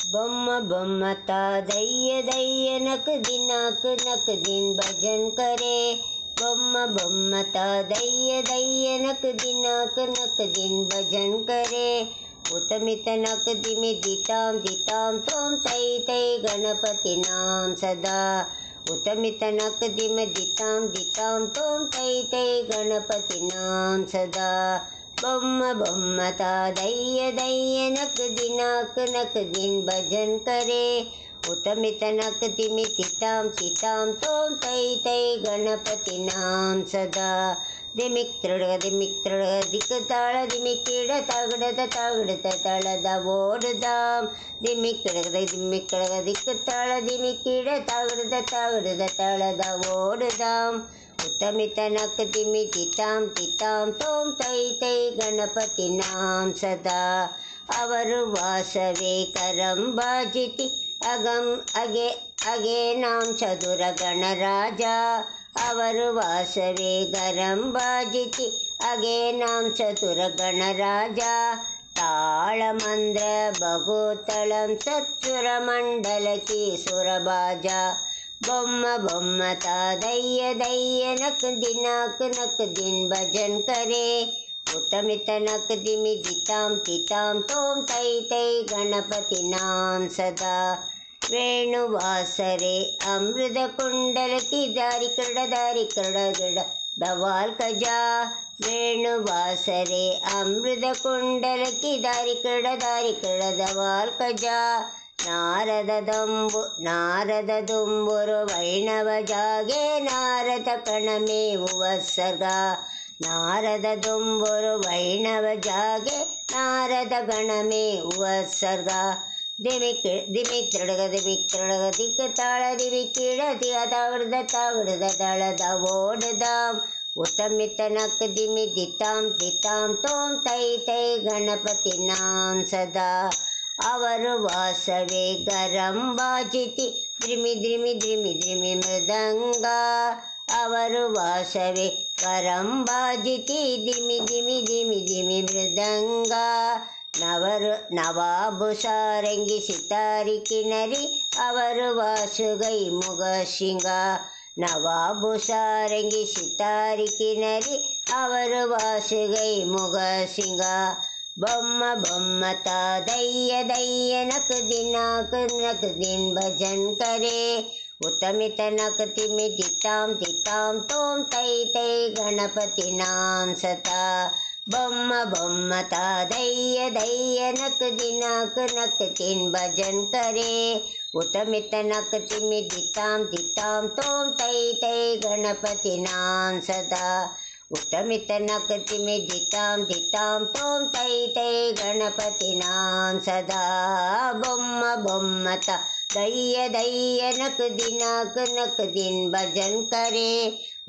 बम्म बम्म ता दैय दैय नक दिन भजन करे। बम्म बम्म ता दैय दैय नक दिन भजन करे। उतमित नक दिमि दिताम तोम तै तै गणपति नाम सदा। उतमित नक दिम दिताम तोम तै तै गणपति नाम सदा। बम्म बम्म ता दैय दैय नक दिन भजन करे। उतमित नक दिमि दिताम तोम तै तै गणपति नाम सदा। दिमिक त्रड़ग दिक ताಳ दिमिकिड़ तगड़द तळद ओडदाम। दिमिक त्रड़ग दिक ताಳ दिमिकिड़ तगड़द तळद ओडदाम। उतमित नक दिमि दिताम तोम तै तै गणपति नाम सदा। ಅವರು ವಾಸವೇ ಕರಂಬಾಜಿತಿ ಅಗೆ ನಾಂ ಚದುರ ಗಣರಾಜ। ಅವರು ವಾಸವೇ ಗರಂಬಾಜಿತಿ ಅಗೆ ನಾಂ ಚತುರ ಗಣರಾಜ। ತಾಳಮಂದ್ರ ಬಗುತಳಂ ಸತ್ಸುರ ಮಂಡಲಕಿ ಸುರಬಾಜ। ಬೊಮ್ಮ ಬೊಮ್ಮ ತಾ ದಯ್ಯ ದಯ್ಯ ನಕ್ ದಿನ್ ಭಜನ್ ಕರೆ। उतमित नक दिमि दिताम तोम तै तै गणपति नाम सदा। वेणुवासरे अमृत कुंडल की दारी कड़ दवाल कजा। वेणुवासरे अमृत कुंडल की दारी कड़ दवाल कजा। नारद दुंबुरु वैणव जागे नारद कणमेवुव सर्ग। नारद दुंबुरु वैणव जागे नारद गणमे उपसर्ग। दिमिक त्रड़ग दिक ताಳ दिमिकिड़ तगड़द तळद ओडदाम। उतमित नक दिमि दिताम तोम तै तै गणपति नाम सदा। ಅವರು ವಾಸವೇ ಗರಂಬಾಜಿತಿ ದ್ರಿಮಿ ಮೃದಂಗ। ಅವರು ವಾಸವೇ ಗರಂಬಾಜಿತಿ ದಿಮಿ ಮೃದಂಗ। ನವಾಬುಸಾರಂಗಿ ಸಿತಾರಿ ಕಿನರಿ ಅವರು ವಾಸುಗೈ ಮುಗ ಶಿಂಗ। ನವಾಬುಸಾರಂಗಿ ಸಿತಾರಿ ಕಿನರಿ ಅವರು ವಾಸುಗೈ ಮುಗ ಸಿಂಗ। बम्म बम्म ता दैय दैय नक दिन भजन करे। उतमित नक दिमि दिताम तोम तै तै गणपति नाम सदा। बम्म बम्म ता दैय दैय नक दिन भजन करे। उतमित नक दिमि दिताम तोम तै तै गणपति नाम सदा। उतमित नक दिमि दिताम तोम तै तै गणपति नाम सदा। बम्म बम्म ता दैय दैय नक दिन भजन करे।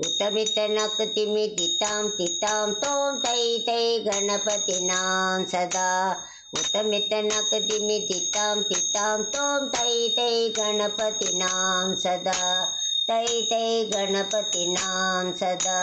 उतमित नक दिमि दिताम तोम तै तै गणपति नाम सदा। उतमित नक दिमि दिताम तोम तै तै गणपति नाम सदा। तै तै गणपति नाम सदा।